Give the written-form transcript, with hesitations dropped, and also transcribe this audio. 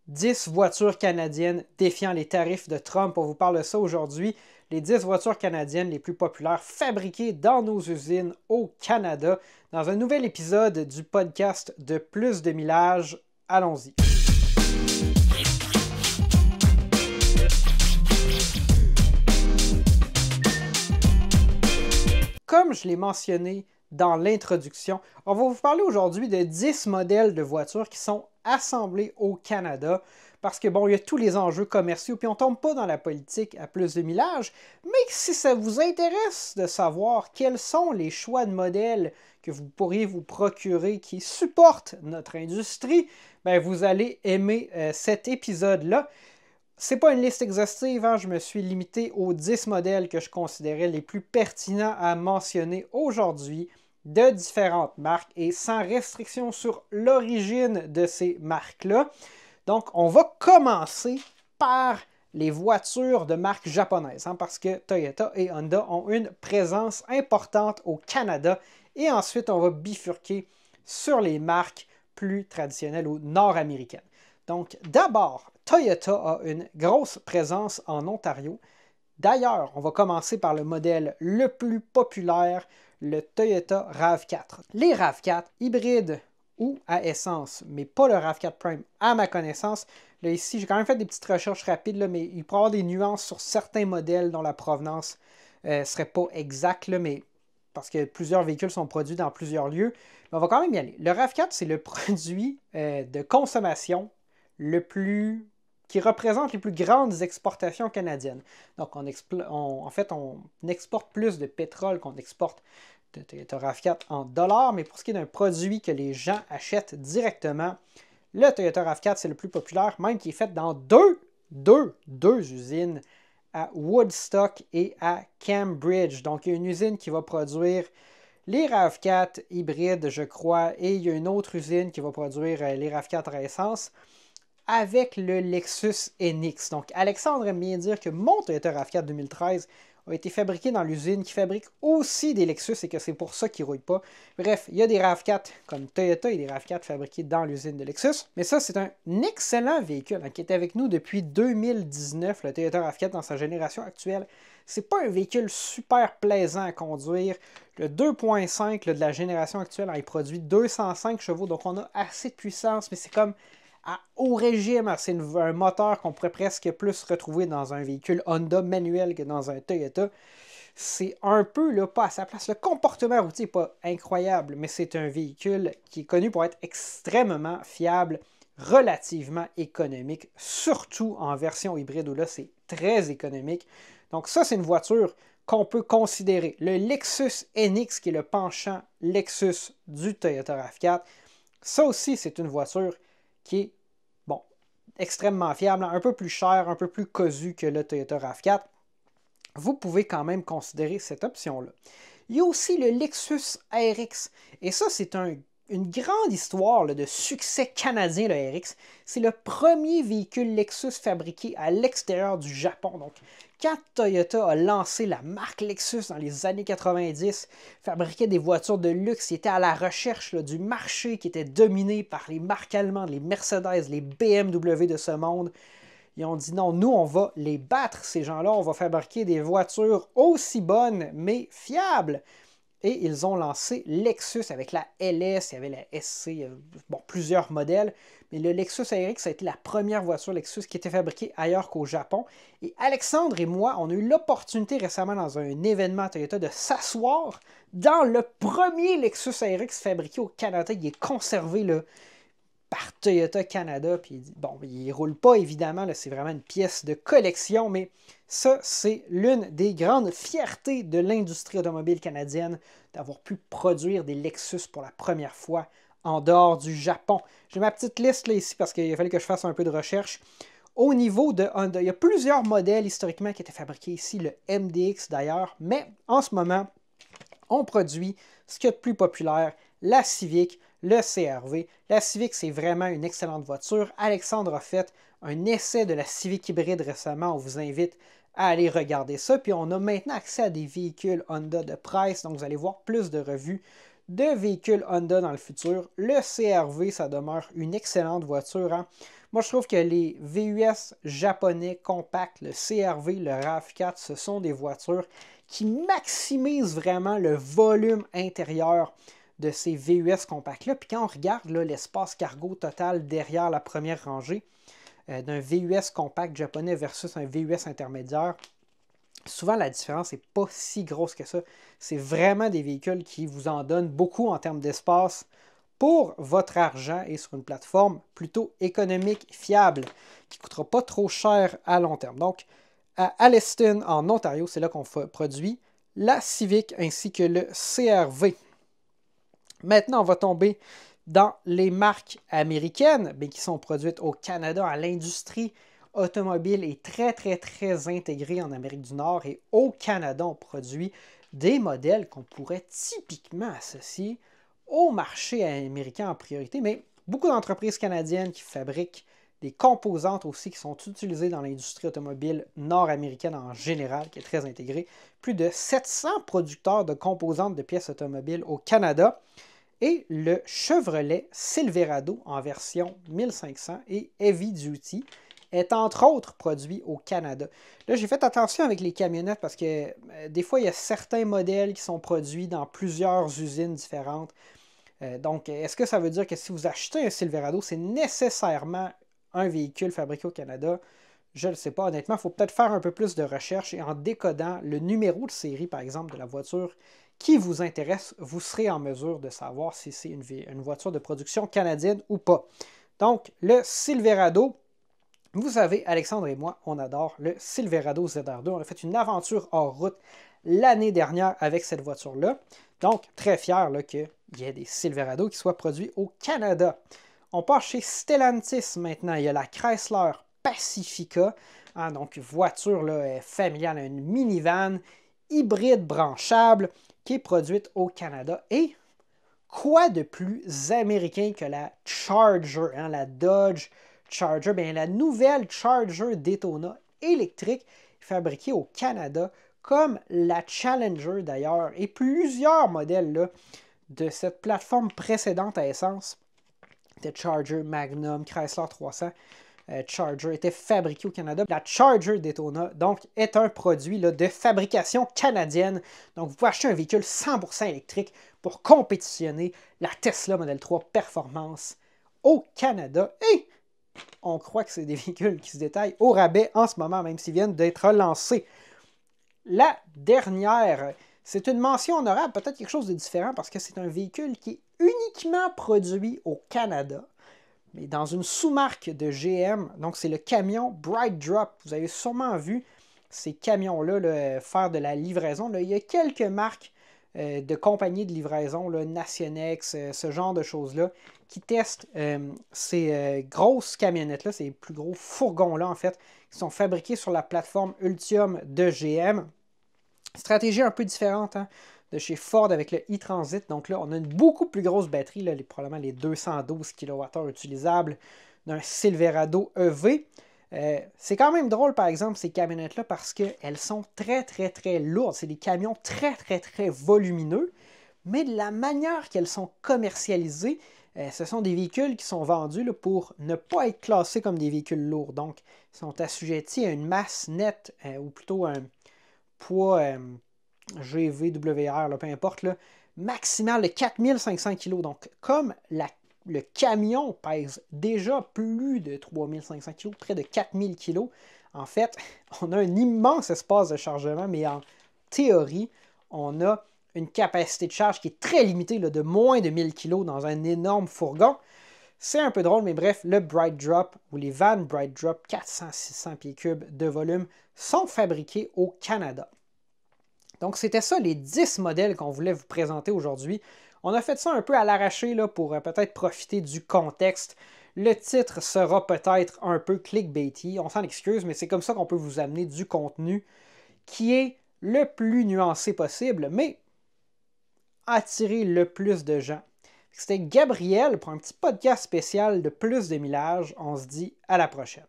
10 voitures canadiennes défiant les tarifs de Trump. On vous parle de ça aujourd'hui. Les 10 voitures canadiennes les plus populaires fabriquées dans nos usines au Canada. Dans un nouvel épisode du podcast de Plus de Millage. Allons-y. Comme je l'ai mentionné dans l'introduction, on va vous parler aujourd'hui de 10 modèles de voitures qui sont assemblés au Canada parce que bon, il y a tous les enjeux commerciaux, puis on tombe pas dans la politique à Plus de Millage, mais si ça vous intéresse de savoir quels sont les choix de modèles que vous pourriez vous procurer qui supportent notre industrie, ben vous allez aimer cet épisode-là. C'est pas une liste exhaustive, hein? Je me suis limité aux 10 modèles que je considérais les plus pertinents à mentionner aujourd'hui de différentes marques et sans restriction sur l'origine de ces marques-là. Donc, on va commencer par les voitures de marque japonaise, hein, parce que Toyota et Honda ont une présence importante au Canada. Et ensuite, on va bifurquer sur les marques plus traditionnelles ou nord-américaines. Donc, d'abord, Toyota a une grosse présence en Ontario. D'ailleurs, on va commencer par le modèle le plus populaire, le Toyota RAV4. Les RAV4 hybrides ou à essence, mais pas le RAV4 Prime à ma connaissance. Là, ici, j'ai quand même fait des petites recherches rapides, là, mais il peut y avoir des nuances sur certains modèles dont la provenance ne serait pas exacte, là, mais parce que plusieurs véhicules sont produits dans plusieurs lieux. Mais on va quand même y aller. Le RAV4, c'est le produit de consommation qui représente les plus grandes exportations canadiennes. Donc, on exporte plus de pétrole qu'on exporte de Toyota RAV4 en dollars, mais pour ce qui est d'un produit que les gens achètent directement, le Toyota RAV4, c'est le plus populaire, même qui est fait dans deux usines à Woodstock et à Cambridge. Donc, il y a une usine qui va produire les RAV4 hybrides, je crois, et il y a une autre usine qui va produire les RAV4 à essence avec le Lexus NX. Donc, Alexandre aime bien dire que mon Toyota RAV4 2013 a été fabriqué dans l'usine qui fabrique aussi des Lexus et que c'est pour ça qu'il ne rouille pas. Bref, il y a des RAV4 comme Toyota et des RAV4 fabriqués dans l'usine de Lexus. Mais ça, c'est un excellent véhicule qui est avec nous depuis 2019, le Toyota RAV4 dans sa génération actuelle. C'est pas un véhicule super plaisant à conduire. Le 2.5 de la génération actuelle, il produit 205 chevaux, donc on a assez de puissance, mais c'est comme à haut régime. C'est un moteur qu'on pourrait presque plus retrouver dans un véhicule Honda manuel que dans un Toyota. C'est un peu là, pas à sa place. Le comportement routier n'est pas incroyable, mais c'est un véhicule qui est connu pour être extrêmement fiable, relativement économique, surtout en version hybride où là c'est très économique. Donc ça, c'est une voiture qu'on peut considérer. Le Lexus NX, qui est le penchant Lexus du Toyota RAV4, ça aussi, c'est une voiture qui est, bon, extrêmement fiable, un peu plus cher, un peu plus cosu que le Toyota RAV4. Vous pouvez quand même considérer cette option-là. Il y a aussi le Lexus RX. Et ça, c'est une grande histoire là, de succès canadien, le RX. C'est le premier véhicule Lexus fabriqué à l'extérieur du Japon. Donc, quand Toyota a lancé la marque Lexus dans les années 90, fabriquait des voitures de luxe, il était à la recherche là, du marché qui était dominé par les marques allemandes, les Mercedes, les BMW de ce monde. Ils ont dit non, nous on va les battre, ces gens-là, on va fabriquer des voitures aussi bonnes mais fiables. Et ils ont lancé Lexus avec la LS, il y avait la SC, bon, plusieurs modèles. Mais le Lexus RX, ça a été la première voiture Lexus qui était fabriquée ailleurs qu'au Japon. Et Alexandre et moi, on a eu l'opportunité récemment dans un événement Toyota de s'asseoir dans le premier Lexus RX fabriqué au Canada. Il est conservé là, par Toyota Canada. Puis bon, il ne roule pas évidemment, là, c'est vraiment une pièce de collection, mais ça, c'est l'une des grandes fiertés de l'industrie automobile canadienne d'avoir pu produire des Lexus pour la première fois en dehors du Japon. J'ai ma petite liste là ici parce qu'il a fallu que je fasse un peu de recherche. Au niveau de Honda, il y a plusieurs modèles historiquement qui étaient fabriqués ici, le MDX d'ailleurs, mais en ce moment, on produit ce qu'il y a de plus populaire, la Civic, le CR-V. La Civic, c'est vraiment une excellente voiture. Alexandre a fait un essai de la Civic hybride récemment. On vous invite à aller regarder ça. Puis on a maintenant accès à des véhicules Honda de presse. Donc vous allez voir plus de revues de véhicules Honda dans le futur. Le CR-V, ça demeure une excellente voiture. Hein? Moi, je trouve que les VUS japonais compacts, le CR-V, le RAV4, ce sont des voitures qui maximisent vraiment le volume intérieur de ces VUS compacts-là. Puis quand on regarde là, l'espace cargo total derrière la première rangée d'un VUS compact japonais versus un VUS intermédiaire, souvent la différence n'est pas si grosse que ça. C'est vraiment des véhicules qui vous en donnent beaucoup en termes d'espace pour votre argent et sur une plateforme plutôt économique, fiable, qui ne coûtera pas trop cher à long terme. Donc, à Alliston, en Ontario, c'est là qu'on produit la Civic ainsi que le CR-V. Maintenant, on va tomber dans les marques américaines, mais qui sont produites au Canada. L'industrie automobile est très, très, très intégrée en Amérique du Nord et au Canada, on produit des modèles qu'on pourrait typiquement associer au marché américain en priorité, mais beaucoup d'entreprises canadiennes qui fabriquent des composantes aussi qui sont utilisées dans l'industrie automobile nord-américaine en général, qui est très intégrée. Plus de 700 producteurs de composantes de pièces automobiles au Canada. Et le Chevrolet Silverado en version 1500 et Heavy Duty est entre autres produit au Canada. Là, j'ai fait attention avec les camionnettes parce que des fois, il y a certains modèles qui sont produits dans plusieurs usines différentes. Donc, est-ce que ça veut dire que si vous achetez un Silverado, c'est nécessairement un véhicule fabriqué au Canada? Je ne le sais pas. Honnêtement, il faut peut-être faire un peu plus de recherche et en décodant le numéro de série, par exemple, de la voiture qui vous intéresse, vous serez en mesure de savoir si c'est une voiture de production canadienne ou pas. Donc, le Silverado, vous savez, Alexandre et moi, on adore le Silverado ZR2. On a fait une aventure hors route l'année dernière avec cette voiture-là. Donc, très fier qu'il y ait des Silverado qui soient produits au Canada. On part chez Stellantis maintenant. Il y a la Chrysler Pacifica, donc voiture là, familiale, une minivan hybride branchable qui est produite au Canada. Et quoi de plus américain que la Charger, la Dodge Charger, bien, la nouvelle Charger Daytona électrique fabriquée au Canada, comme la Challenger d'ailleurs, et plusieurs modèles là, de cette plateforme précédente à essence, de Charger, Magnum, Chrysler 300, Charger était fabriqué au Canada. La Charger Daytona, donc, est un produit là, de fabrication canadienne. Donc, vous pouvez acheter un véhicule 100% électrique pour compétitionner la Tesla Model 3 Performance au Canada. Et on croit que c'est des véhicules qui se détaillent au rabais en ce moment, même s'ils viennent d'être lancés. La dernière, c'est une mention honorable, peut-être quelque chose de différent, parce que c'est un véhicule qui est uniquement produit au Canada, mais dans une sous-marque de GM. Donc, c'est le camion Bright Drop. Vous avez sûrement vu ces camions-là là, faire de la livraison. Là, il y a quelques marques de compagnies de livraison, là, Nationex, ce genre de choses-là, qui testent ces grosses camionnettes-là, ces plus gros fourgons-là, en fait, qui sont fabriqués sur la plateforme Ultium de GM. Stratégie un peu différente, de chez Ford avec le e-Transit. Donc là, on a une beaucoup plus grosse batterie, là, probablement les 212 kWh utilisables d'un Silverado EV. C'est quand même drôle, par exemple, ces camionnettes-là, parce qu'elles sont très, très, très lourdes. C'est des camions très, très, très volumineux, mais de la manière qu'elles sont commercialisées, ce sont des véhicules qui sont vendus là, pour ne pas être classés comme des véhicules lourds. Donc, ils sont assujettis à une masse nette, ou plutôt un poids GVWR, là, peu importe, là, maximal de 4500 kg. Donc, comme le camion pèse déjà plus de 3500 kg, près de 4000 kg, en fait, on a un immense espace de chargement, mais en théorie, on a une capacité de charge qui est très limitée, là, de moins de 1000 kg dans un énorme fourgon. C'est un peu drôle, mais bref, le Bright Drop ou les vannes Bright Drop 400-600 pieds cubes de volume sont fabriqués au Canada. Donc, c'était ça les 10 modèles qu'on voulait vous présenter aujourd'hui. On a fait ça un peu à l'arraché là, pour peut-être profiter du contexte. Le titre sera peut-être un peu clickbaity, on s'en excuse, mais c'est comme ça qu'on peut vous amener du contenu qui est le plus nuancé possible, mais attirer le plus de gens. C'était Gabriel pour un petit podcast spécial de Plus de millage. On se dit à la prochaine.